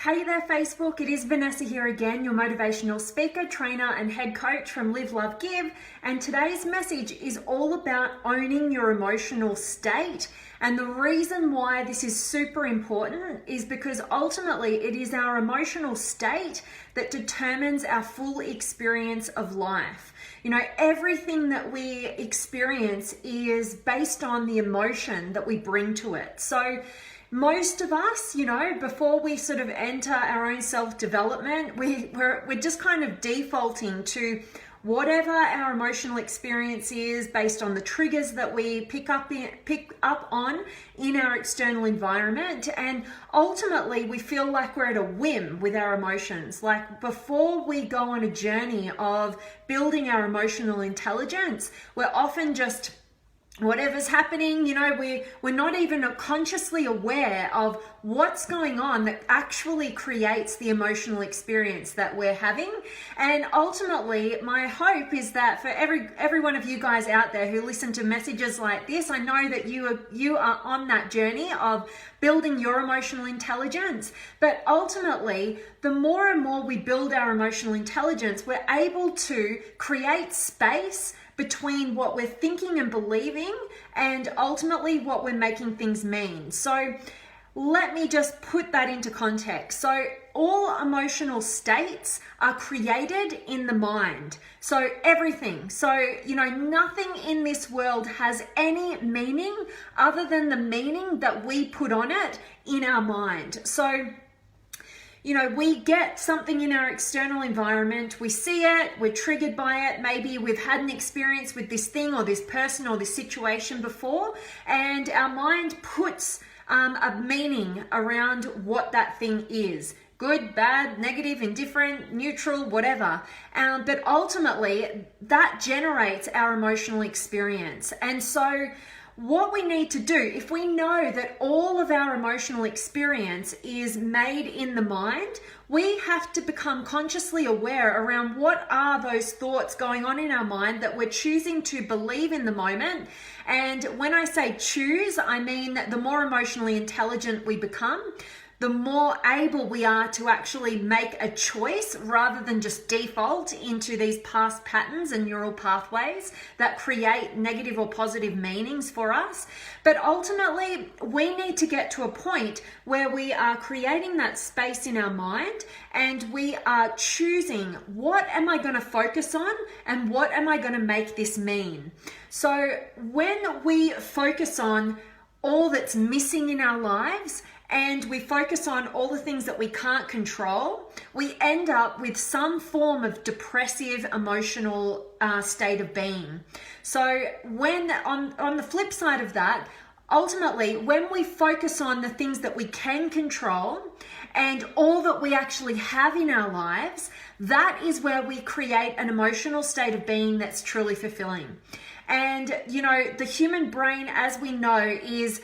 Hey there Facebook, it is Vanessa here again, your motivational speaker, trainer and head coach from Live, Love, Give, and today's message is all about owning your emotional state. And the reason why this is super important is because ultimately it is our emotional state that determines our full experience of life. You know, everything that we experience is based on the emotion that we bring to it. So most of us, you know, before we sort of enter our own self-development, we're just kind of defaulting to whatever our emotional experience is based on the triggers that we pick up on in our external environment. And ultimately, we feel like we're at a whim with our emotions. Like before we go on a journey of building our emotional intelligence, we're often just whatever's happening, you know, we're not even consciously aware of what's going on that actually creates the emotional experience that we're having. And ultimately, my hope is that for every one of you guys out there who listen to messages like this, I know that you are on that journey of building your emotional intelligence. But ultimately, the more and more we build our emotional intelligence, we're able to create space between what we're thinking and believing and ultimately what we're making things mean. So let me just put that into context. So all emotional states are created in the mind. So everything. So, you know, nothing in this world has any meaning other than the meaning that we put on it in our mind. So you know, we get something in our external environment, we see it, we're triggered by it, maybe we've had an experience with this thing or this person or this situation before, and our mind puts a meaning around what that thing is. Good, bad, negative, indifferent, neutral, whatever. But ultimately, that generates our emotional experience. And so what we need to do, if we know that all of our emotional experience is made in the mind, we have to become consciously aware around what are those thoughts going on in our mind that we're choosing to believe in the moment. And when I say choose, I mean that the more emotionally intelligent we become, the more able we are to actually make a choice rather than just default into these past patterns and neural pathways that create negative or positive meanings for us. But ultimately, we need to get to a point where we are creating that space in our mind and we are choosing what am I going to focus on and what am I going to make this mean. So when we focus on all that's missing in our lives, and we focus on all the things that we can't control, we end up with some form of depressive emotional state of being. So when on the flip side of that, ultimately, when we focus on the things that we can control and all that we actually have in our lives, that is where we create an emotional state of being that's truly fulfilling. And, you know, the human brain, as we know, is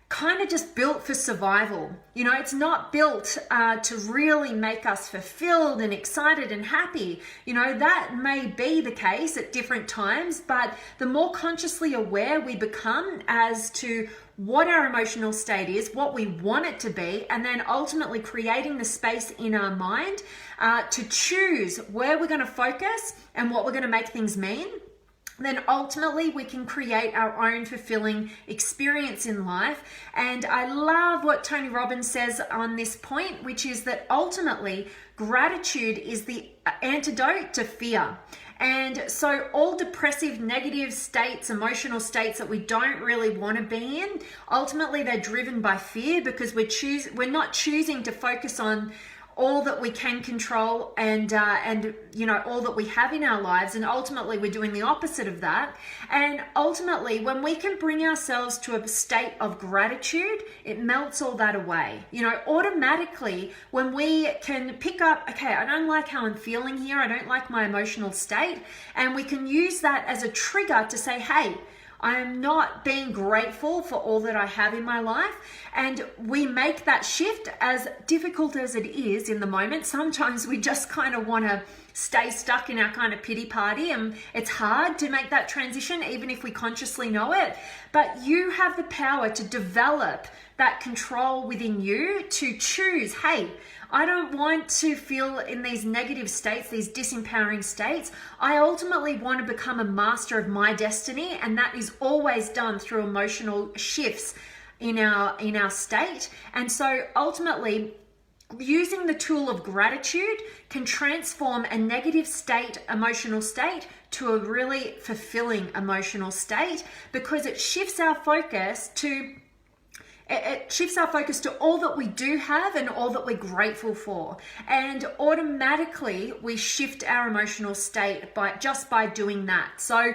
kind of just built for survival. You know, it's not built to really make us fulfilled and excited and happy. You know, that may be the case at different times, but the more consciously aware we become as to what our emotional state is, what we want it to be, and then ultimately creating the space in our mind to choose where we're going to focus and what we're going to make things mean, then ultimately we can create our own fulfilling experience in life. And I love what Tony Robbins says on this point, which is that ultimately gratitude is the antidote to fear. And so all depressive, negative states, emotional states that we don't really want to be in, ultimately they're driven by fear because we're not choosing to focus on all that we can control and you know, all that we have in our lives, and ultimately we're doing the opposite of that. And ultimately, when we can bring ourselves to a state of gratitude, it melts all that away. You know, automatically when we can pick up, okay, I don't like how I'm feeling here, I don't like my emotional state, and we can use that as a trigger to say, hey, I am not being grateful for all that I have in my life. And we make that shift, as difficult as it is in the moment. Sometimes we just kind of want to stay stuck in our kind of pity party, and it's hard to make that transition even if we consciously know it. But you have the power to develop that control within you to choose, hey, I don't want to feel in these negative states, these disempowering states. I ultimately want to become a master of my destiny, and that is always done through emotional shifts in our state. And so ultimately, using the tool of gratitude can transform a negative emotional state to a really fulfilling emotional state, because it shifts our focus to all that we do have and all that we're grateful for. And automatically we shift our emotional state by doing that. So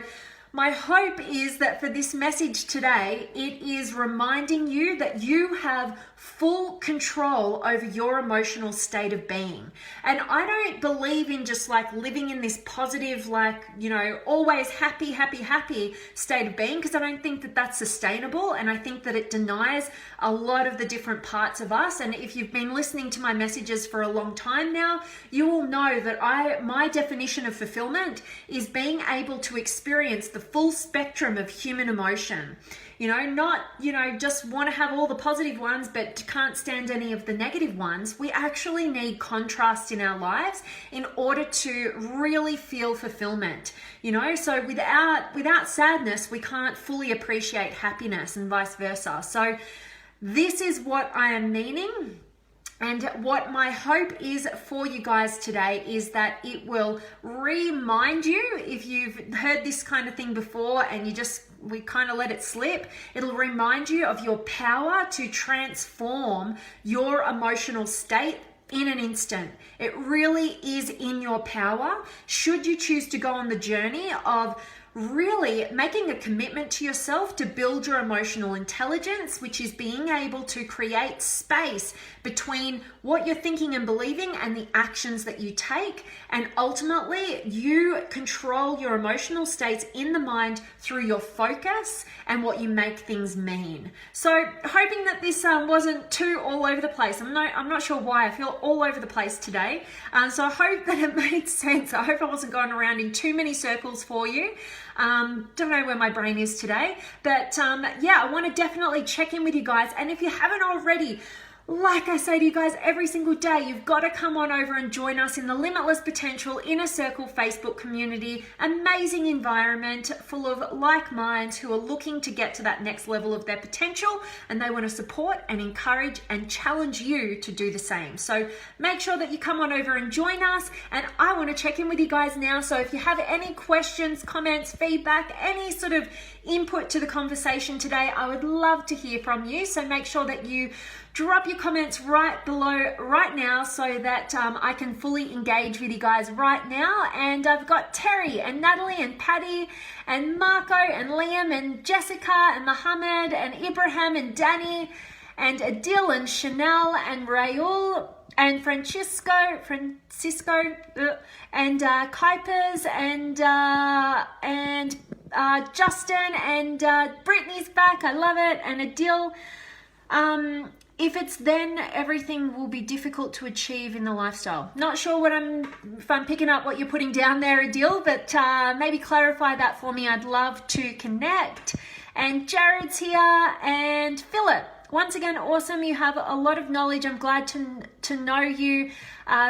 my hope is that for this message today, it is reminding you that you have full control over your emotional state of being. And I don't believe in just like living in this positive, like, you know, always happy state of being, because I don't think that that's sustainable. And I think that it denies a lot of the different parts of us. And if you've been listening to my messages for a long time now, you will know that my definition of fulfillment is being able to experience the full spectrum of human emotion. You know, not, you know, just want to have all the positive ones, but can't stand any of the negative ones. We actually need contrast in our lives in order to really feel fulfillment. You know, so without sadness, we can't fully appreciate happiness, and vice versa. So this is what I am meaning. And what my hope is for you guys today is that it will remind you, if you've heard this kind of thing before and we kind of let it slip, it'll remind you of your power to transform your emotional state in an instant. It really is in your power, should you choose to go on the journey of really making a commitment to yourself to build your emotional intelligence, which is being able to create space between what you're thinking and believing and the actions that you take. And ultimately, you control your emotional states in the mind through your focus and what you make things mean. So hoping that this wasn't too all over the place. I'm not sure why I feel all over the place today. So I hope that it made sense. I hope I wasn't going around in too many circles for you. Don't know where my brain is today, but yeah, I want to definitely check in with you guys. And if you haven't already, like I say to you guys every single day, you've got to come on over and join us in the Limitless Potential Inner Circle Facebook community. Amazing environment full of like minds who are looking to get to that next level of their potential, and they want to support and encourage and challenge you to do the same. So make sure that you come on over and join us. And I want to check in with you guys now. So if you have any questions, comments, feedback, any sort of input to the conversation today, I would love to hear from you. So make sure that you drop your comments right below right now so that I can fully engage with you guys right now. And I've got Terry and Natalie and Patty and Marco and Liam and Jessica and Mohammed and Ibrahim and Danny and Adil and Chanel and Raul and Francisco and Kuipers and Justin and Brittany's back. I love it. And Adil. If it's then, everything will be difficult to achieve in the lifestyle. Not sure if I'm picking up what you're putting down there, Adil, but maybe clarify that for me. I'd love to connect. And Jared's here, and Philip. Once again, awesome. You have a lot of knowledge. I'm glad to know you.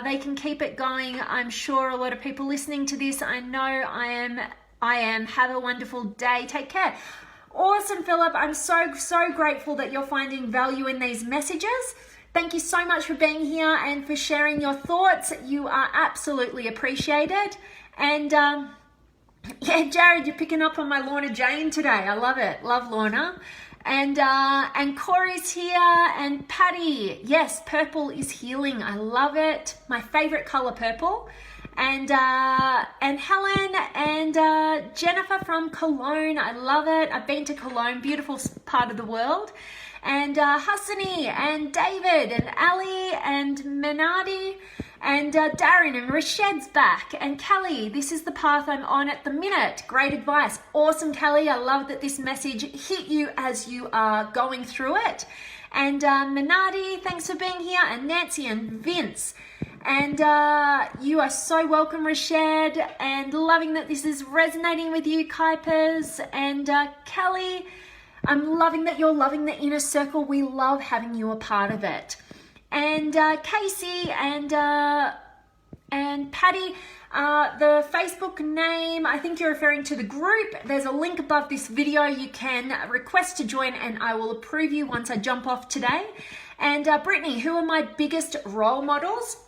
They can keep it going. I'm sure a lot of people listening to this, I know I am. Have a wonderful day. Take care. Awesome, Philip. I'm so grateful that you're finding value in these messages. Thank you so much for being here and for sharing your thoughts. You are absolutely appreciated. And yeah, Jared, you're picking up on my Lorna Jane today. I love it. Love Lorna. And Corey's here, and Patty. Yes, purple is healing. I love it. My favorite color, purple. And Helen and Jennifer from Cologne. I love it. I've been to Cologne, beautiful part of the world. And Hassani and David and Ali and Menardi and Darren and Rashed's back. And Kelly, this is the path I'm on at the minute. Great advice. Awesome, Kelly. I love that this message hit you as you are going through it. And Menardi, thanks for being here. And Nancy and Vince. And you are so welcome, Rashad, and loving that this is resonating with you, Kuipers. And Kelly, I'm loving that you're loving the inner circle. We love having you a part of it. And Casey and Patty, the Facebook name, I think you're referring to the group. There's a link above this video. You can request to join and I will approve you once I jump off today. And Brittany, who are my biggest role models?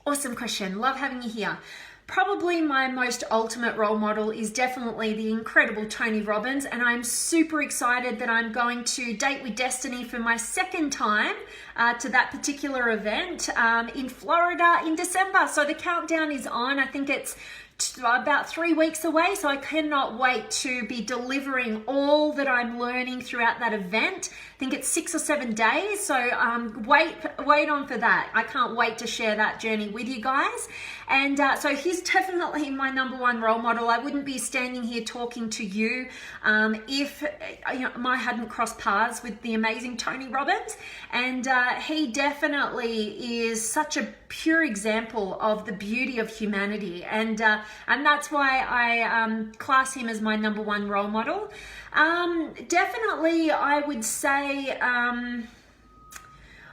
Awesome question. Love having you here. Probably my most ultimate role model is definitely the incredible Tony Robbins, and I'm super excited that I'm going to Date with Destiny for my second time to that particular event in Florida in December. So the countdown is on. I think it's about 3 weeks away, so I cannot wait to be delivering all that I'm learning throughout that event. I think it's 6 or 7 days, so wait on for that. I can't wait to share that journey with you guys. And so he's definitely my number one role model. I wouldn't be standing here talking to you if I hadn't crossed paths with the amazing Tony Robbins. And he definitely is such a pure example of the beauty of humanity. And that's why I class him as my number one role model. Definitely, I would say,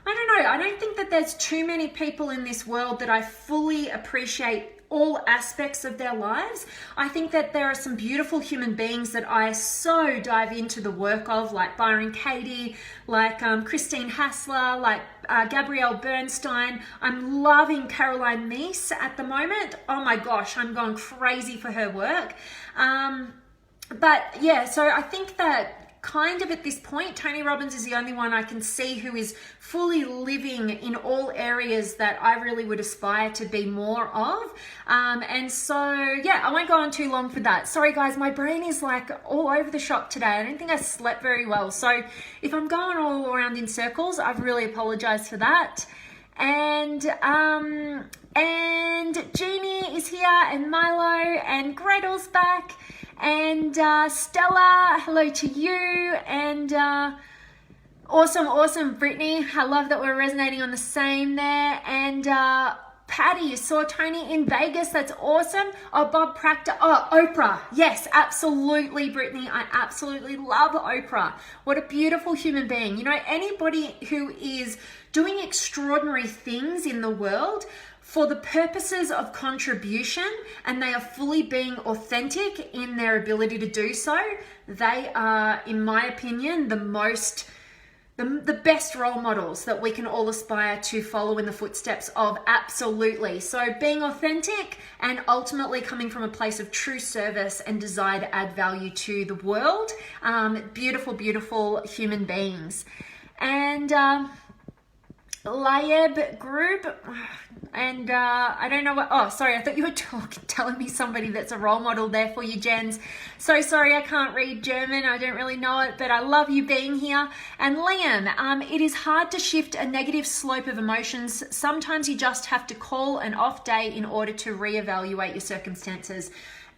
I don't know, I don't think that there's too many people in this world that I fully appreciate all aspects of their lives. I think that there are some beautiful human beings that I so dive into the work of, like Byron Katie, like Christine Hassler, like Gabrielle Bernstein. I'm loving Caroline Meese at the moment. Oh my gosh, I'm going crazy for her work. But yeah, so I think that kind of at this point, Tony Robbins is the only one I can see who is fully living in all areas that I really would aspire to be more of. And so, yeah, I won't go on too long for that. Sorry guys, my brain is like all over the shop today. I don't think I slept very well. So if I'm going all around in circles, I really apologize for that. And Jeannie is here, and Milo, and Gretel's back. And Stella, hello to you. And awesome, Brittany. I love that we're resonating on the same there. And Patty, you saw Tony in Vegas. That's awesome. Oh, Bob Proctor. Oh, Oprah. Yes, absolutely, Brittany. I absolutely love Oprah. What a beautiful human being. You know, anybody who is doing extraordinary things in the world for the purposes of contribution, and they are fully being authentic in their ability to do so, they are, in my opinion, the best role models that we can all aspire to follow in the footsteps of. Absolutely. So being authentic and ultimately coming from a place of true service and desire to add value to the world. Beautiful human beings. And Layeb group, and I don't know what, oh sorry, I thought you were telling me somebody that's a role model there for you, Jens. So sorry, I can't read German, I don't really know it, but I love you being here. And Liam, it is hard to shift a negative slope of emotions. Sometimes you just have to call an off day in order to reevaluate your circumstances.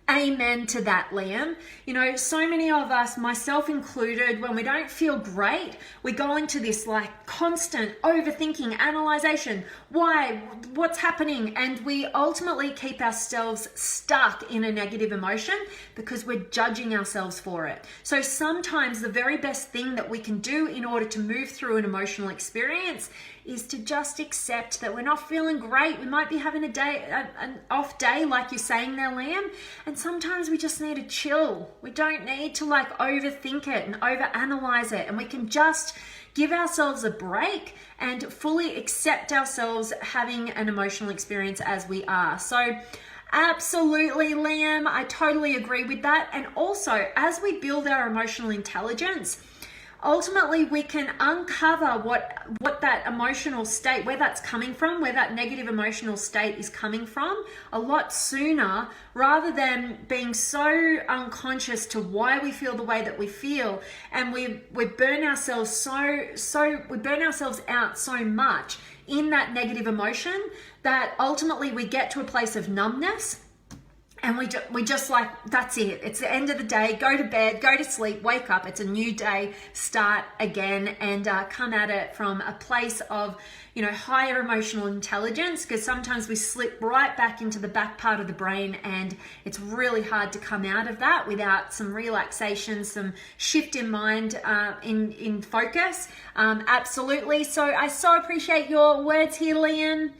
Amen to that, Liam. You know, so many of us, myself included, when we don't feel great, we go into this like constant overthinking, analyzation, why, what's happening, and we ultimately keep ourselves stuck in a negative emotion because we're judging ourselves for it. So sometimes the very best thing that we can do in order to move through an emotional experience is to just accept that we're not feeling great. We might be having an off day, like you're saying there, Liam, and sometimes we just need to chill. We don't need to like overthink it and overanalyze it, and we can just give ourselves a break and fully accept ourselves having an emotional experience as we are. So absolutely, Liam, I totally agree with that. And also, as we build our emotional intelligence, ultimately we can uncover what that emotional state, where that's coming from, where that negative emotional state is coming from a lot sooner, rather than being so unconscious to why we feel the way that we feel. And we burn ourselves we burn ourselves out so much in that negative emotion that ultimately we get to a place of numbness. And we just like, that's it. It's the end of the day. Go to bed, go to sleep, wake up. It's a new day. Start again and come at it from a place of, higher emotional intelligence, because sometimes we slip right back into the back part of the brain, and it's really hard to come out of that without some relaxation, some shift in mind, in focus. Absolutely. So I so appreciate your words here, Liam.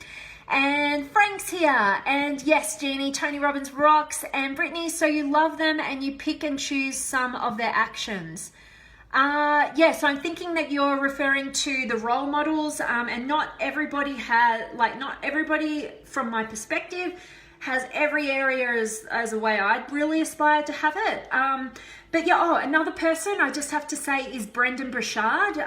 And Frank's here, and yes, Jeannie, Tony Robbins rocks, and Brittany, so you love them and you pick and choose some of their actions. Yes, I'm thinking that you're referring to the role models, and not everybody from my perspective has every area as a way I'd really aspire to have it. But yeah, another person I just have to say is Brendan Burchard.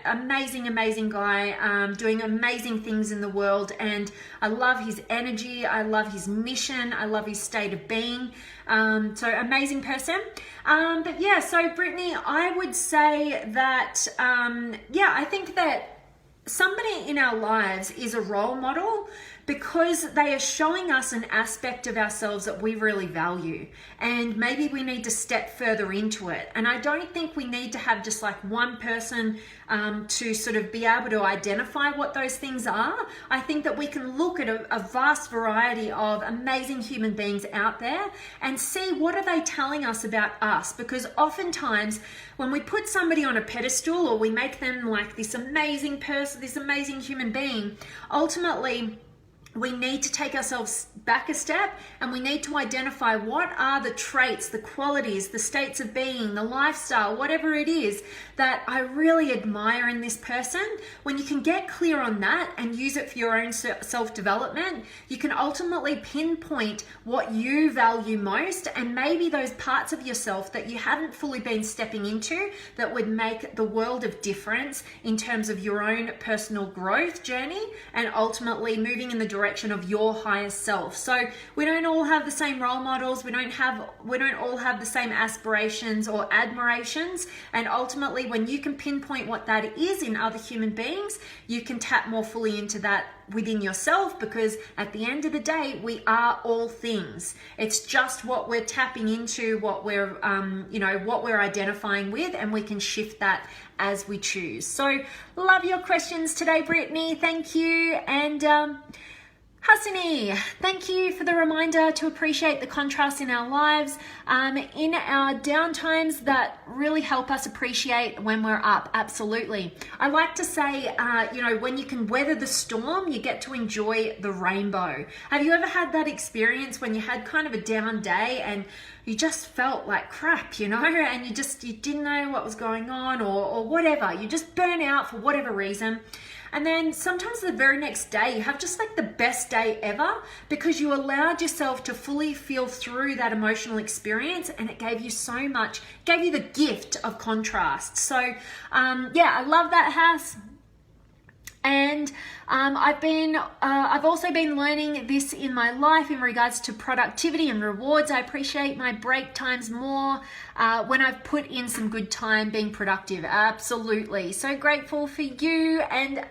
Amazing guy, doing amazing things in the world, and I love his energy, I love his mission, I love his state of being. So amazing person. But yeah, so Brittany, I would say that, I think that somebody in our lives is a role model because they are showing us an aspect of ourselves that we really value, and maybe we need to step further into it. And I don't think we need to have just like one person to sort of be able to identify what those things are. I think that we can look at a vast variety of amazing human beings out there and see what are they telling us about us, because oftentimes when we put somebody on a pedestal or we make them like this amazing person, this amazing human being, ultimately we need to take ourselves back a step and we need to identify what are the traits, the qualities, the states of being, the lifestyle, whatever it is that I really admire in this person. When you can get clear on that and use it for your own self-development, you can ultimately pinpoint what you value most, and maybe those parts of yourself that you haven't fully been stepping into that would make the world of difference in terms of your own personal growth journey and ultimately moving in the direction of your highest self. So we don't all have the same role models, we don't all have the same aspirations or admirations, and ultimately when you can pinpoint what that is in other human beings, you can tap more fully into that within yourself, because at the end of the day we are all things. It's just what we're tapping into, what we're what we're identifying with, and we can shift that as we choose. So love your questions today, Brittany. Thank you. And Hasani, thank you for the reminder to appreciate the contrast in our lives, in our downtimes that really help us appreciate when we're up. Absolutely. I like to say, when you can weather the storm, you get to enjoy the rainbow. Have you ever had that experience when you had kind of a down day and you just felt like crap, and you didn't know what was going on or whatever. You just burn out for whatever reason. And then sometimes the very next day you have just like the best day ever because you allowed yourself to fully feel through that emotional experience, and it gave you so much, gave you the gift of contrast. So I love that, House. And I've also been learning this in my life in regards to productivity and rewards. I appreciate my break times more when I've put in some good time being productive. Absolutely. So grateful for you, and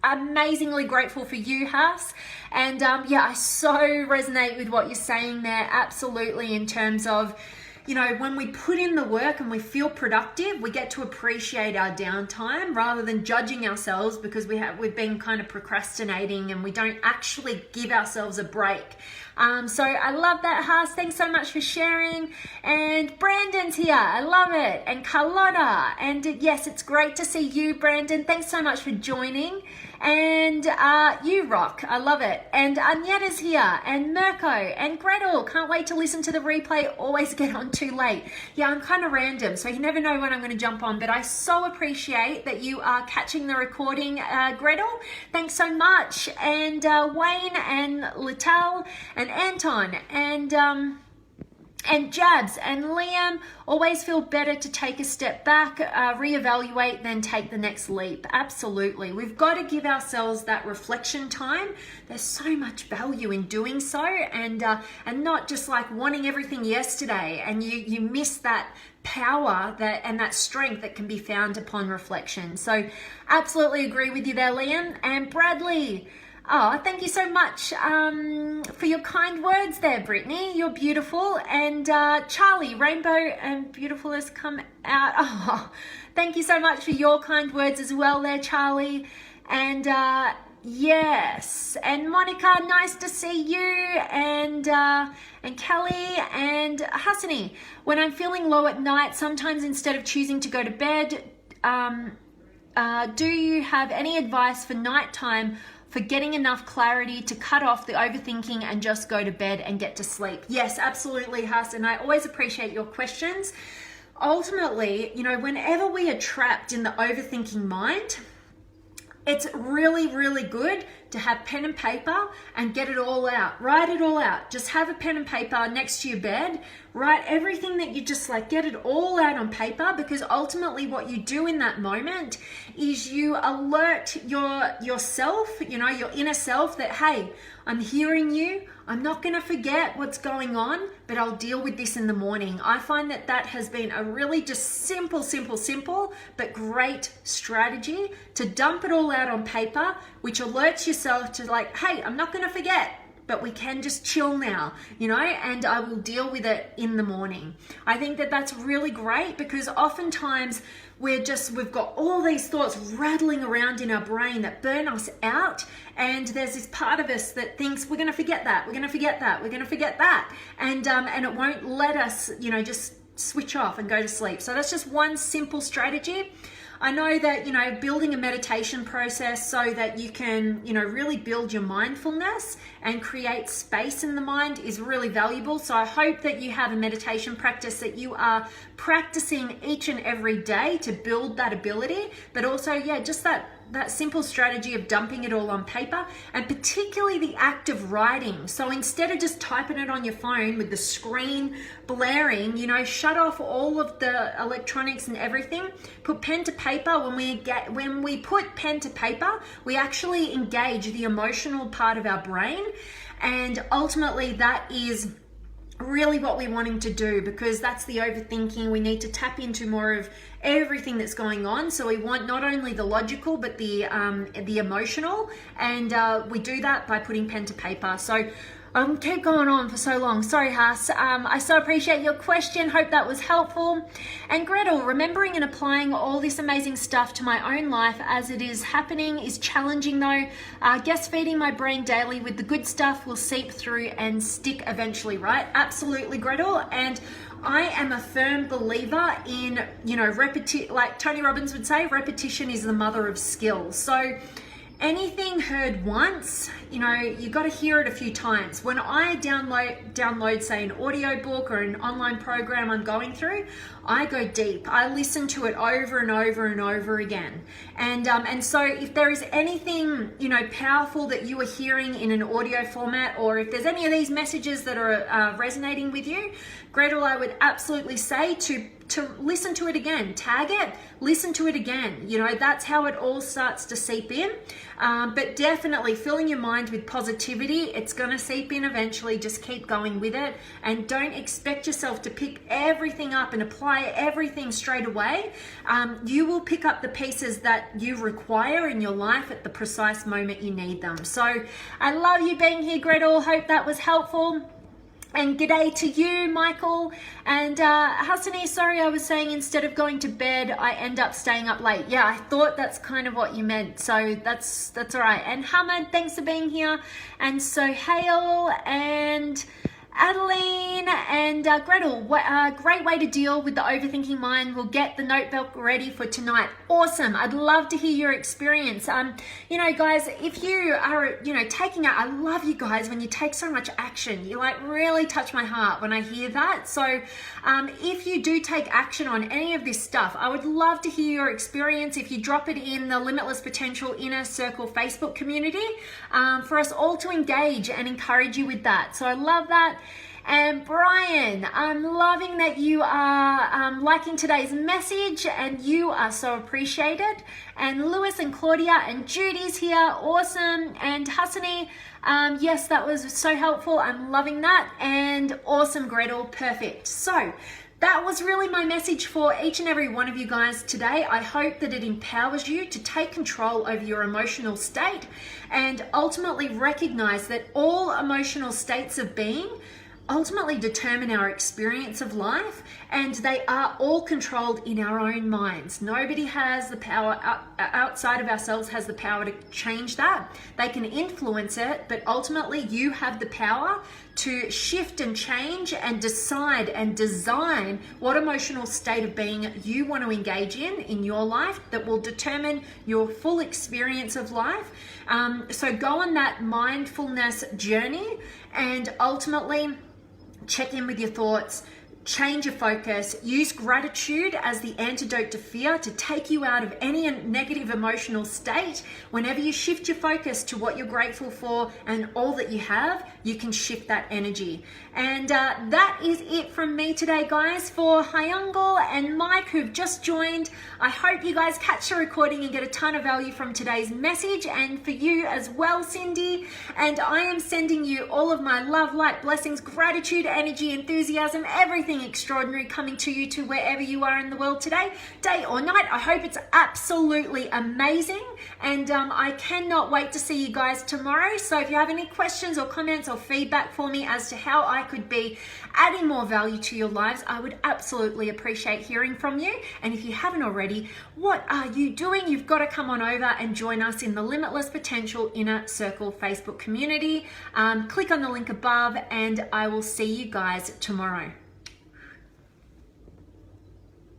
amazingly grateful for you, Huss. And I so resonate with what you're saying there. Absolutely, in terms of, when we put in the work and we feel productive, we get to appreciate our downtime rather than judging ourselves because we've been kind of procrastinating and we don't actually give ourselves a break. So I love that, Haas. Thanks so much for sharing. And Brandon's here. I love it. And Carlotta. And yes, it's great to see you, Brandon. Thanks so much for joining. And you rock. I love it. And Anyetta's here. And Mirko. And Gretel. Can't wait to listen to the replay. Always get on too late. Yeah, I'm kind of random, so you never know when I'm going to jump on. But I so appreciate that you are catching the recording, Gretel. Thanks so much. And Wayne and Lital and Anton and Jabs and Liam, always feel better to take a step back, reevaluate, then take the next leap. Absolutely. We've got to give ourselves that reflection time. There's so much value in doing so, and not just like wanting everything yesterday, and you miss that power and that strength that can be found upon reflection. So absolutely agree with you there, Liam. And Bradley, Oh, thank you so much for your kind words there, Brittany. You're beautiful. And Charlie, rainbow and beautiful has come out. Oh, thank you so much for your kind words as well there, Charlie. And yes, and Monica, nice to see you. And Kelly and Hassani. When I'm feeling low at night, sometimes instead of choosing to go to bed, do you have any advice for nighttime for getting enough clarity to cut off the overthinking and just go to bed and get to sleep? Yes, absolutely, Huss, and I always appreciate your questions. Ultimately, you know, whenever we are trapped in the overthinking mind, it's really, really good to have pen and paper and get it all out. Write it all out. Just have a pen and paper next to your bed. Write everything that you just like, get it all out on paper, because ultimately what you do in that moment is you alert yourself, you know, your inner self that, hey, I'm hearing you. I'm not going to forget what's going on, but I'll deal with this in the morning. I find that that has been a really just simple, but great strategy to dump it all out on paper, which alerts yourself to like, hey, I'm not going to forget, but we can just chill now, you know, and I will deal with it in the morning. I think that that's really great, because oftentimes we've got all these thoughts rattling around in our brain that burn us out. And there's this part of us that thinks we're going to forget that, we're going to forget that, we're going to forget that. And it won't let us, you know, just switch off and go to sleep. So that's just one simple strategy. I know that, you know, building a meditation process so that you can, you know, really build your mindfulness and create space in the mind is really valuable. So I hope that you have a meditation practice that you are practicing each and every day to build that ability, but also, yeah, just that simple strategy of dumping it all on paper, and particularly the act of writing. So instead of just typing it on your phone with the screen blaring, you know, shut off all of the electronics and everything, put pen to paper. When we put pen to paper, we actually engage the emotional part of our brain, and ultimately that is really what we're wanting to do, because that's the overthinking. We need to tap into more of everything that's going on. So we want not only the logical, but the emotional, and we do that by putting pen to paper. So keep going on for so long. Sorry, Haas. I so appreciate your question. Hope that was helpful. And Gretel, remembering and applying all this amazing stuff to my own life as it is happening is challenging though. Guess feeding my brain daily with the good stuff will seep through and stick eventually, right? Absolutely, Gretel. And I am a firm believer in, you know, like Tony Robbins would say, repetition is the mother of skill. So anything heard once, you know, you got to hear it a few times. When I download, say, an audio book or an online program I'm going through, I go deep. I listen to it over and over and over again. And so if there is anything, you know, powerful that you are hearing in an audio format, or if there's any of these messages that are resonating with you, Gretel, I would absolutely say to listen to it again, tag it, listen to it again. You know, that's how it all starts to seep in. But definitely filling your mind with positivity, it's going to seep in eventually. Just keep going with it, and don't expect yourself to pick everything up and apply everything straight away. You will pick up the pieces that you require in your life at the precise moment you need them. So I love you being here, Gretel. Hope that was helpful. And g'day to you, Michael. And Hassani, sorry, I was saying instead of going to bed, I end up staying up late. Yeah, I thought that's kind of what you meant. So that's all right. And Hamad, thanks for being here. And so Hale and Adeline and Gretel, great way to deal with the overthinking mind. We'll get the notebook ready for tonight. Awesome. I'd love to hear your experience. You know, guys, if you are, you know, I love you guys when you take so much action. You like really touch my heart when I hear that. So if you do take action on any of this stuff, I would love to hear your experience. If you drop it in the Limitless Potential Inner Circle Facebook community, for us all to engage and encourage you with that. So I love that. And Brian, I'm loving that you are liking today's message, and you are so appreciated. And Lewis and Claudia and Judy's here, awesome. And Hassani, yes, that was so helpful. I'm loving that. And awesome, Gretel, perfect. So That was really my message for each and every one of you guys today. I hope that it empowers you to take control over your emotional state and ultimately recognize that all emotional states of being ultimately determine our experience of life, and they are all controlled in our own minds. Nobody has the power outside of ourselves has the power to change that. They can influence it, but ultimately you have the power to shift and change and decide and design what emotional state of being you want to engage in your life that will determine your full experience of life. So go on that mindfulness journey and ultimately check in with your thoughts, change your focus, use gratitude as the antidote to fear to take you out of any negative emotional state. Whenever you shift your focus to what you're grateful for and all that you have, you can shift that energy. And that is it from me today, guys. For Hyungal and Mike who've just joined, I hope you guys catch the recording and get a ton of value from today's message, and for you as well, Cindy. And I am sending you all of my love, light, blessings, gratitude, energy, enthusiasm, everything extraordinary coming to you to wherever you are in the world today, day or night. I hope it's absolutely amazing, and I cannot wait to see you guys tomorrow. So if you have any questions or comments or feedback for me as to how I could be adding more value to your lives, I would absolutely appreciate hearing from you. And if you haven't already, what are you doing? You've got to come on over and join us in the Limitless Potential Inner Circle Facebook community. Click on the link above and I will see you guys tomorrow.